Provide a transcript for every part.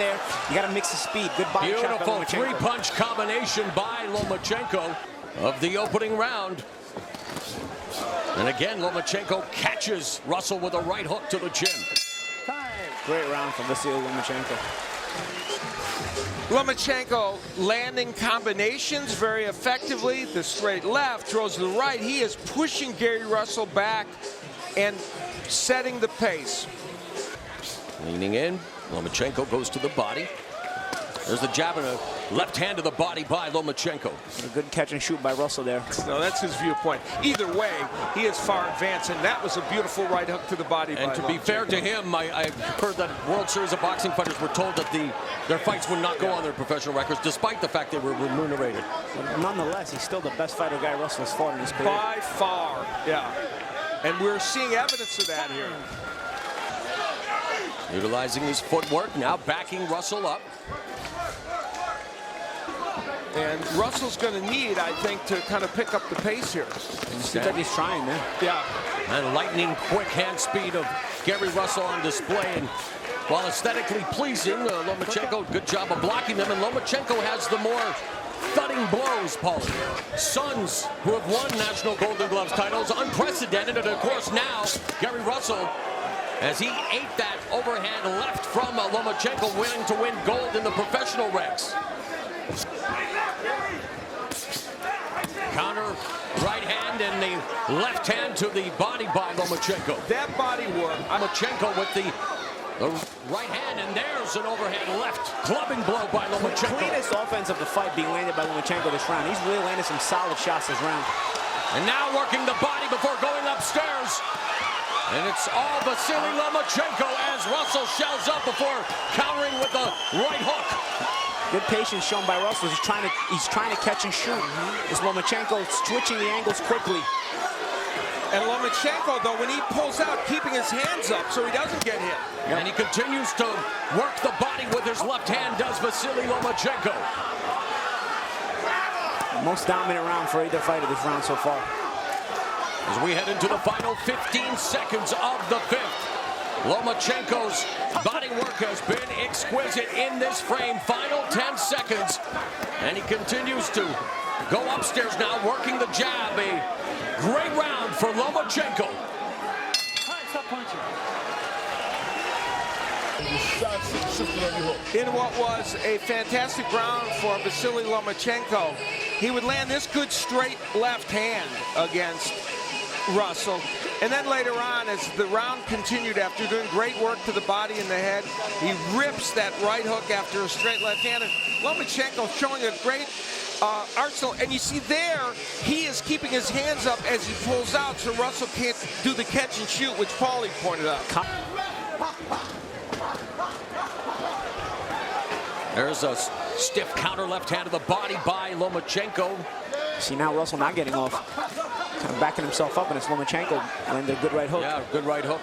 there. You got to mix the speed. Good body shot by Beautiful Lomachenko. three-punch combination by Lomachenko of the opening round. And again, Lomachenko catches Russell with a right hook to the chin. Great round from Vasily Lomachenko. Lomachenko landing combinations very effectively. The straight left, throws to the right. He is pushing Gary Russell back and setting the pace. Leaning in, Lomachenko goes to the body. There's the jab and a left hand to the body by Lomachenko. A good catch and shoot by Russell there. No, that's his viewpoint. Either way, he is far advanced, and that was a beautiful right hook to the body. And to be fair to him, I've heard that World Series of Boxing fighters were told that their fights would not go on their professional records, despite the fact they were remunerated. But nonetheless, he's still the best fighter Guy Russell has fought in his career. By far, yeah. And we're seeing evidence of that here. Utilizing his footwork, now backing Russell up. And Russell's going to need, I think, to kind of pick up the pace here. Seems like he's trying, man. Yeah. And lightning quick hand speed of Gary Russell on display. And while aesthetically pleasing, Lomachenko, good job of blocking them. And Lomachenko has the more thudding blows, Paulie. Sons who have won national Golden Gloves titles, unprecedented. And of course now, Gary Russell, as he ate that overhand left from Lomachenko, willing to win gold in the professional ranks. Counter right hand and the left hand to the body by Lomachenko. That body work. Lomachenko with the right hand, and there's an overhand left clubbing blow by Lomachenko. Cleanest offense of the fight being landed by Lomachenko this round. He's really landed some solid shots this round. And now working the body before going upstairs. And it's all Vasily Lomachenko as Russell shells up before countering with the right hook. Good patience shown by Russell. He's trying to catch and shoot. Is Lomachenko switching the angles quickly. And Lomachenko, though, when he pulls out, keeping his hands up so he doesn't get hit. Yep. And he continues to work the body with his left hand, does Vasily Lomachenko. Most dominant round for either fighter this round so far. As we head into the final 15 seconds of the fifth. Lomachenko's body work has been exquisite in this frame. Final 10 seconds. And he continues to go upstairs now, working the jab. A great round for Lomachenko. In what was a fantastic round for Vasily Lomachenko, he would land this good straight left hand against Russell. And then later on, as the round continued, after doing great work to the body and the head, he rips that right hook after a straight left hand. And Lomachenko showing a great arsenal. And you see there, he is keeping his hands up as he pulls out, so Russell can't do the catch and shoot, which Paulie pointed out. There's a stiff counter left hand to the body by Lomachenko. See now Russell not getting off. Kind of backing himself up, and it's Lomachenko landed a good right hook. Yeah, good right hook.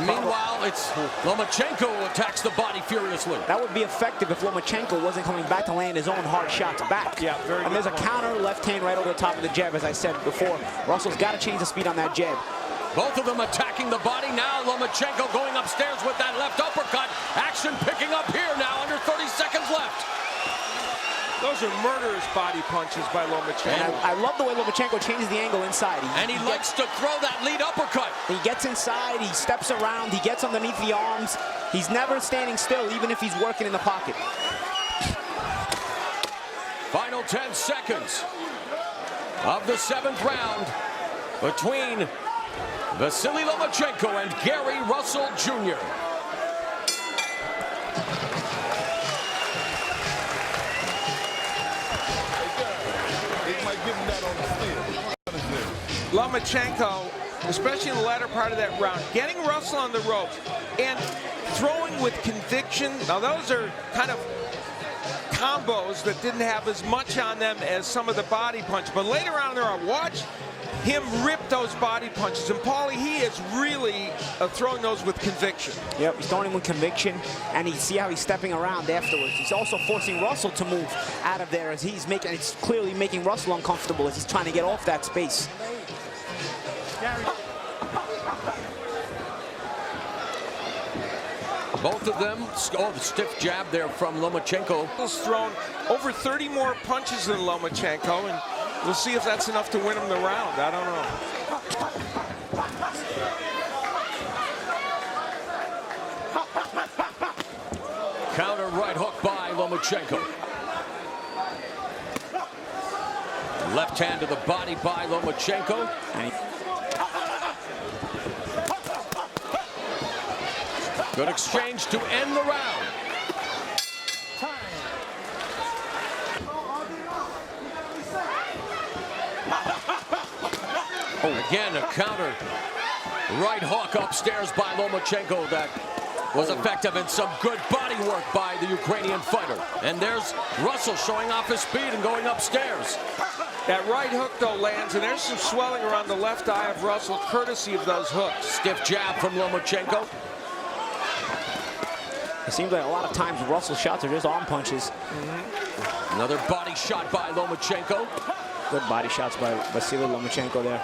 Meanwhile, it's Lomachenko who attacks the body furiously. That would be effective if Lomachenko wasn't coming back to land his own hard shots back. Yeah, very And there's a counter left hand right over the top of the jab, as I said before. Russell's got to change the speed on that jab. Both of them attacking the body. Now Lomachenko going upstairs with that left uppercut. Action picking up here now, under 30 seconds left. Those are murderous body punches by Lomachenko. And I love the way Lomachenko changes the angle inside. He likes to throw that lead uppercut. He gets inside, he steps around, he gets underneath the arms. He's never standing still, even if he's working in the pocket. Final 10 seconds of the seventh round between Vasily Lomachenko and Gary Russell Jr. Lomachenko, especially in the latter part of that round, getting Russell on the ropes and throwing with conviction. Now those are kind of combos that didn't have as much on them as some of the body punches. But later on there, I watched him rip those body punches. And Paulie, he is really throwing those with conviction. Yep, he's throwing him with conviction, and you see how he's stepping around afterwards. He's also forcing Russell to move out of there as it's clearly making Russell uncomfortable as he's trying to get off that space. Both of them, oh, the stiff jab there from Lomachenko. He's thrown over 30 more punches than Lomachenko, and we'll see if that's enough to win him the round. I don't know. Counter right hook by Lomachenko. Left hand to the body by Lomachenko. Good exchange to end the round. Oh, again, a counter right hook upstairs by Lomachenko that was effective, and some good body work by the Ukrainian fighter. And there's Russell showing off his speed and going upstairs. That right hook, though, lands, and there's some swelling around the left eye of Russell, courtesy of those hooks. Stiff jab from Lomachenko. It seems like a lot of times Russell's shots are just arm punches. Another body shot by Lomachenko. Good body shots by Vasily Lomachenko there.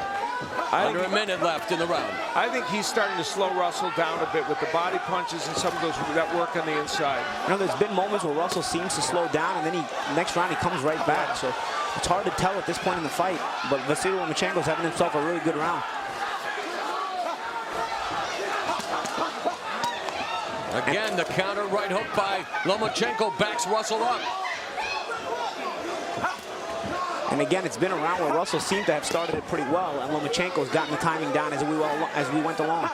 Under a minute left in the round. I think he's starting to slow Russell down a bit with the body punches and some of those that work on the inside. You know, there's been moments where Russell seems to slow down, and then next round he comes right back. So it's hard to tell at this point in the fight. But Vasily Lomachenko's having himself a really good round. Again, the counter right hook by Lomachenko backs Russell up. And again, it's been a round where Russell seemed to have started it pretty well, and Lomachenko's gotten the timing down as we went along.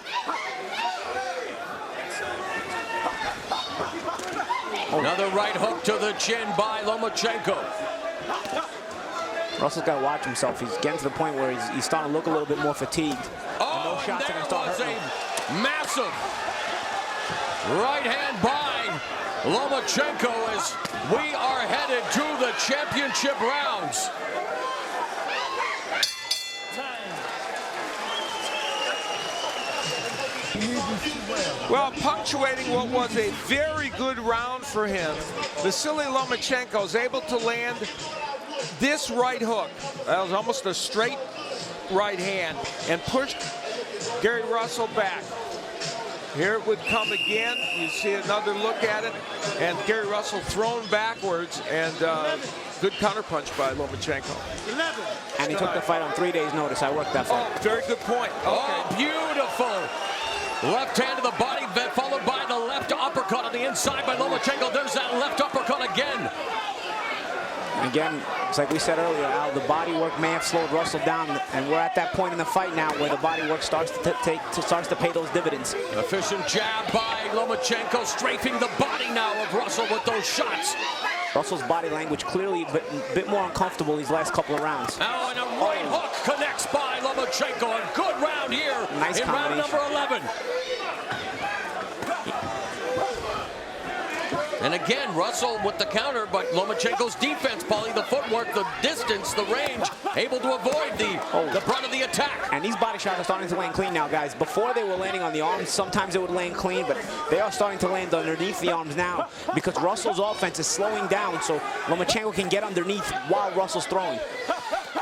Another right hook to the chin by Lomachenko. Russell's got to watch himself. He's getting to the point where he's starting to look a little bit more fatigued. Oh, those shots there are gonna start was hurting a massive right hand by Lomachenko as we are headed to the championship rounds. Well, punctuating what was a very good round for him, Vasily Lomachenko is able to land this right hook. That was almost a straight right hand, and pushed Gary Russell back. Here it would come again. You see another look at it, and Gary Russell thrown backwards, and good counterpunch by Lomachenko. And he took the fight on 3 days' notice. I worked that fight. Oh, very good point. Okay. Oh, beautiful. Left hand to the body, followed by the left uppercut on the inside by Lomachenko. There's that left uppercut again. Again, it's like we said earlier, Al, the body work may have slowed Russell down, and we're at that point in the fight now where the body work starts to pay those dividends. Efficient jab by Lomachenko, strafing the body now of Russell with those shots. Russell's body language clearly a bit more uncomfortable these last couple of rounds. Now, and a right hook connects by Lomachenko. A good round here in round number 11. And again, Russell with the counter, but Lomachenko's defense, Paulie, the footwork, the distance, the range, able to avoid the brunt of the attack. And these body shots are starting to land clean now, guys. Before they were landing on the arms, sometimes it would land clean, but they are starting to land underneath the arms now because Russell's offense is slowing down, so Lomachenko can get underneath while Russell's throwing.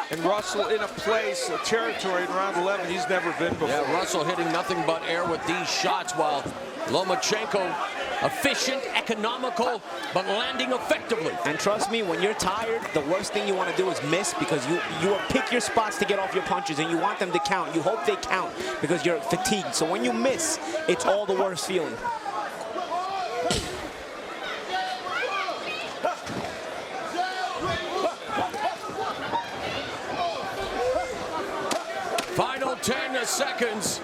And Russell in a place, a territory in round 11 he's never been before. Yeah, Russell hitting nothing but air with these shots, while Lomachenko efficient, economical, but landing effectively. And trust me, when you're tired, the worst thing you want to do is miss, because you will pick your spots to get off your punches, and you want them to count. You hope they count because you're fatigued. So when you miss, it's all the worst feeling. Final 10 seconds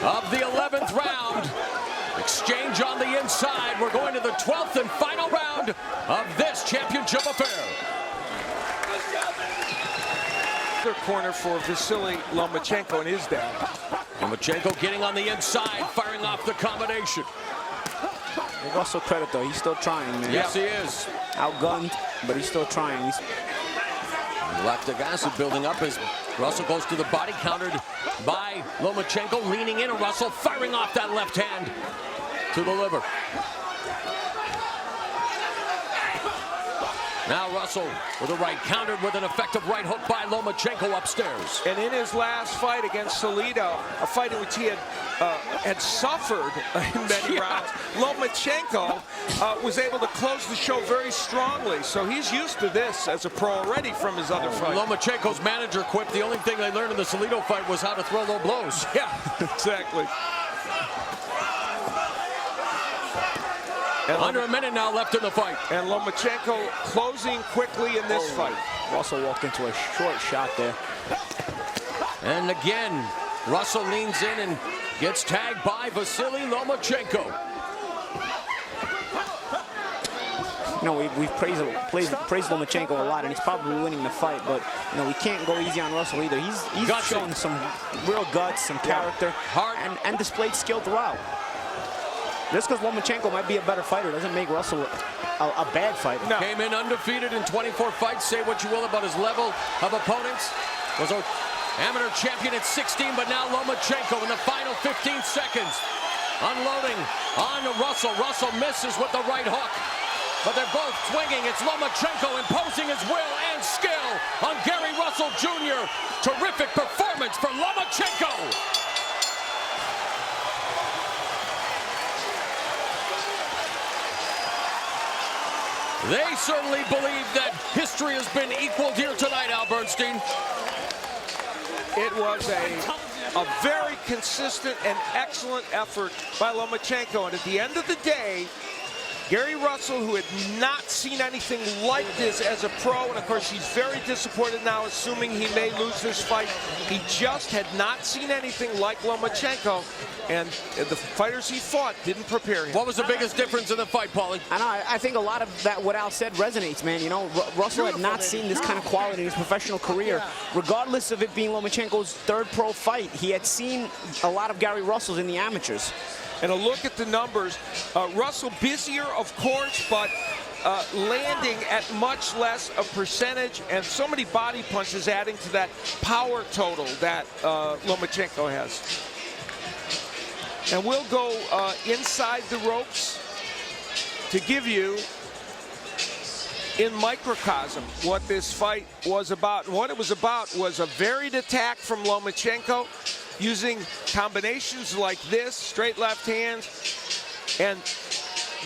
of the 11th round. Exchange on the inside. We're going to the 12th and final round of this championship affair. Third corner for Vasily Lomachenko and his dad. Lomachenko getting on the inside, firing off the combination. Give Russell credit, though. He's still trying, man. Yes, he is. Outgunned, but he's still trying. Lactic acid building up as Russell goes to the body, countered by Lomachenko, leaning in, and Russell firing off that left hand to the liver. Now Russell with a right, countered with an effective right hook by Lomachenko upstairs. And in his last fight against Salido, a fight in which he had suffered in many rounds, Lomachenko was able to close the show very strongly. So he's used to this as a pro already from his other fight. Lomachenko's manager quipped the only thing they learned in the Salido fight was how to throw low blows. Yeah, exactly. And Under a minute now left in the fight. And Lomachenko closing quickly in this fight. Russell walked into a short shot there. And again, Russell leans in and gets tagged by Vasily Lomachenko. You know, we've praised Lomachenko a lot, and he's probably winning the fight, but, you know, we can't go easy on Russell either. He's shown some real guts, some character, heart, and displayed skill throughout. Just because Lomachenko might be a better fighter doesn't make Russell a bad fighter. No. Came in undefeated in 24 fights. Say what you will about his level of opponents. Was an amateur champion at 16, but now Lomachenko in the final 15 seconds. Unloading on Russell. Russell misses with the right hook. But they're both swinging. It's Lomachenko imposing his will and skill on Gary Russell Jr. Terrific performance from Lomachenko. They certainly believe that history has been equaled here tonight, Al Bernstein. It was a very consistent and excellent effort by Lomachenko. And at the end of the day, Gary Russell, who had not seen anything like this as a pro, and of course he's very disappointed now, assuming he may lose this fight. He just had not seen anything like Lomachenko, and the fighters he fought didn't prepare him. What was the biggest difference in the fight, Paulie? I think a lot of that, what Al said, resonates, man. You know, Russell had not seen this kind of quality in his professional career. Regardless of it being Lomachenko's third pro fight, he had seen a lot of Gary Russells in the amateurs. And a look at the numbers, Russell busier, of course, but landing at much less a percentage, and so many body punches adding to that power total that Lomachenko has. And we'll go inside the ropes to give you, in microcosm, what this fight was about. And what it was about was a varied attack from Lomachenko, using combinations like this, straight left hands, and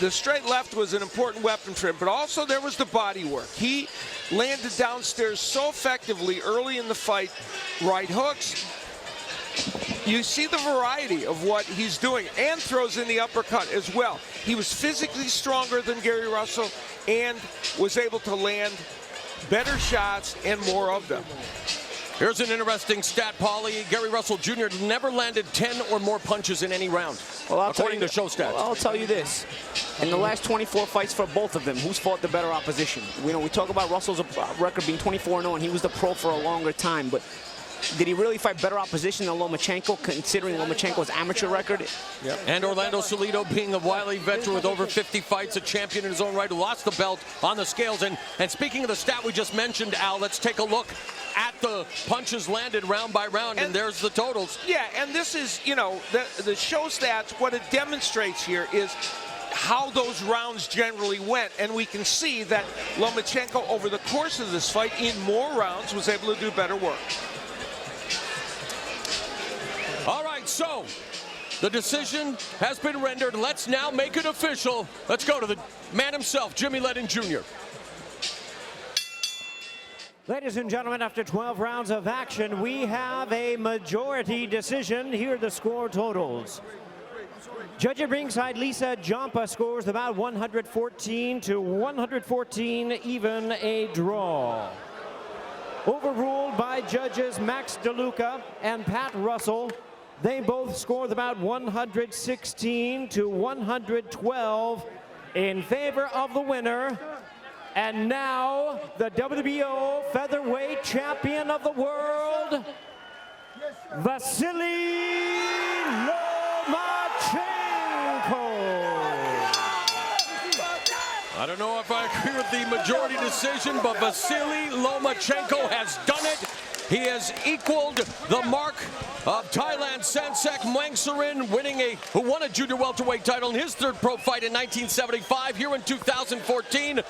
the straight left was an important weapon for him, but also there was the body work. He landed downstairs so effectively early in the fight, right hooks. You see the variety of what he's doing, and throws in the uppercut as well. He was physically stronger than Gary Russell and was able to land better shots and more of them. Here's an interesting stat, Paulie. Gary Russell Jr. never landed 10 or more punches in any round, according to show stats. Well, I'll tell you this. In the last 24 fights for both of them, who's fought the better opposition? You know, we talk about Russell's record being 24-0, and he was the pro for a longer time, but did he really fight better opposition than Lomachenko, considering Lomachenko's amateur record? Yep. And Orlando Salido, being a wily veteran with over 50 fights, a champion in his own right, who lost the belt on the scales. And speaking of the stat we just mentioned, Al, let's take a look at the punches landed round by round, and there's the totals. Yeah, and this is, you know, the show stats, what it demonstrates here is how those rounds generally went, and we can see that Lomachenko, over the course of this fight, in more rounds, was able to do better work. All right, so the decision has been rendered. Let's now make it official. Let's go to the man himself, Jimmy Ledden Jr. Ladies and gentlemen, after 12 rounds of action, we have a majority decision. Here are the score totals. Judge at ringside, Lisa Jampa, scores about 114 to 114, even a draw. Overruled by judges Max DeLuca and Pat Russell. They both scored about 116 to 112 in favor of the winner. And now, the WBO featherweight champion of the world, Vasily Lomachenko. I don't know if I agree with the majority decision, but Vasily Lomachenko has done it. He has equaled the mark of Thailand's Sansek Muangsarin, who won a junior welterweight title in his third pro fight in 1975. Here in 2014,